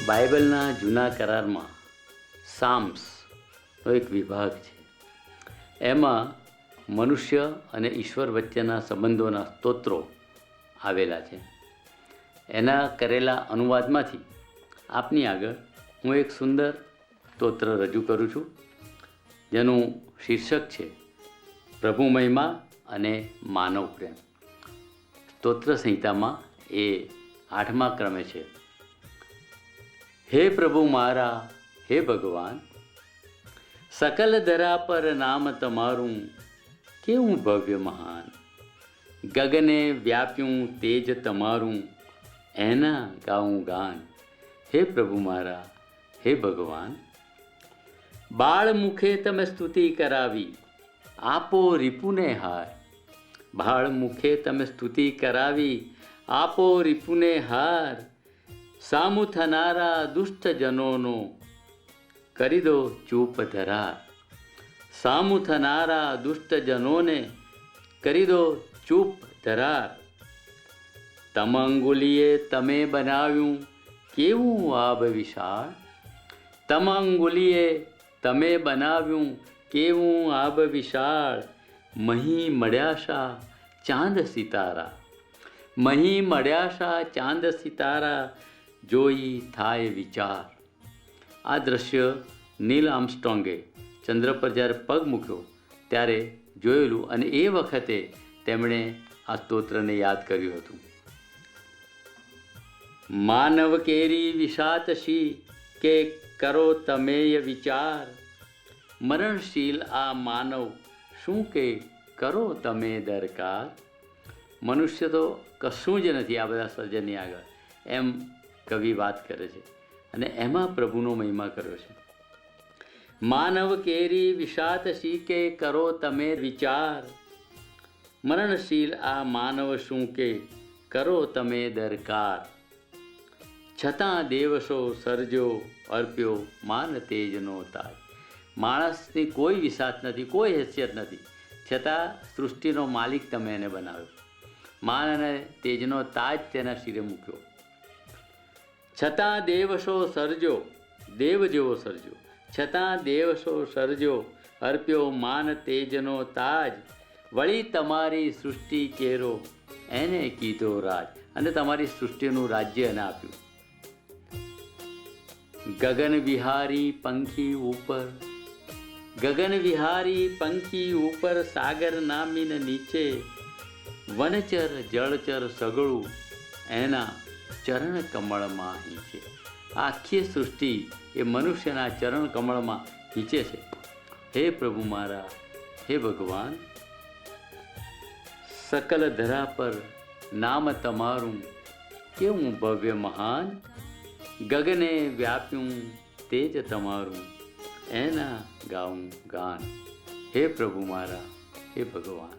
બાઇબલના જૂના કરારમાં સામ્સનો એક વિભાગ છે. એમાં મનુષ્ય અને ઈશ્વર વચ્ચેના સંબંધોના સ્તોત્રો આવેલા છે. એના કરેલા અનુવાદમાંથી આપની આગળ હું એક સુંદર સ્તોત્ર રજૂ કરું છું, જેનું શીર્ષક છે પ્રભુ મહિમા અને માનવ પ્રેમ. સ્તોત્ર સંહિતામાં એ 8મા ક્રમે છે. હે પ્રભુ મારા, હે ભગવાન, સકલ ધરા પર નામ તમારું કેવું ભવ્ય મહાન. ગગને વ્યાપ્યું તેજ તમારું એના ગાઉં ગાન. હે પ્રભુ મારા, હે ભગવાન, બાળ મુખે તમે સ્તુતિ કરાવી આપો રિપુને હાર. બાળ મુખે તમે સ્તુતિ કરાવી આપો રિપુને હાર. સામું થનારા દુષ્ટજનોનો કરી દો ચૂપ ધરાર. સામું થનારા દુષ્ટજનોને કરી દો ચૂપ ધરાર. તમંગુલીએ તમે બનાવ્યું કેવું આબ વિશાળ. તમંગુલીએ તમે બનાવ્યું કેવું આબ વિશાળ. મહી મળ્યાશા ચાંદ સિતારા. મહી મળ્યાશા ચાંદ સિતારા જોઈ થાય વિચાર. આ દ્રશ્ય નીલ આર્મસ્ટ્રોંગે ચંદ્ર પર જ્યારે પગ મૂક્યો ત્યારે જોયેલું, અને એ વખતે તેમણે આ સ્તોત્રને યાદ કર્યું હતું. માનવ કેરી વિષાતશી કે કરો તમેય વિચાર. મરણશીલ આ માનવ શું કે કરો તમે દરકાર. મનુષ્ય તો કશું જ નથી આ બધા સર્જનની આગળ, એમ કવિ વાત કરે છે, અને એમાં પ્રભુનો મહિમા કર્યો છે. માનવ કેરી વિષાતશી કે કરો તમે વિચાર. મરણશીલ આ માનવ શું કે કરો તમે દરકાર. છતાં દેવશો સર્જો અર્પ્યો માન તેજનો તાજ. માણસની કોઈ વિસાત નથી, કોઈ હેસિયત નથી, છતાં સૃષ્ટિનો માલિક તમે એને બનાવ્યો. માન અને તેજનો તાજ તેના શિરે મૂક્યો. છતાં દેવશો સર્જો, દેવ જેવો સર્જો, છતાં દેવશો સર્જો અર્પ્યો માન તેજનો તાજ. વળી તમારી સૃષ્ટિ કેરો એને કીધો રાજ. અને તમારી સૃષ્ટિનું રાજ્ય એને આપ્યું. ગગન વિહારી પંખી ઉપર, ગગન વિહારી પંખી ઉપર, સાગર નામીન નીચે, વનચર જળચર સગળું એના ચરણ કમળમાં હીંચે. આખી સૃષ્ટિ એ મનુષ્યના ચરણ કમળમાં હીંચે છે. હે પ્રભુ મારા, હે ભગવાન, સકલ ધરા પર નામ તમારું કેવું ભવ્ય મહાન. ગગને વ્યાપ્યું તેજ તમારું એના ગાઉં ગાન. હે પ્રભુ મારા, હે ભગવાન.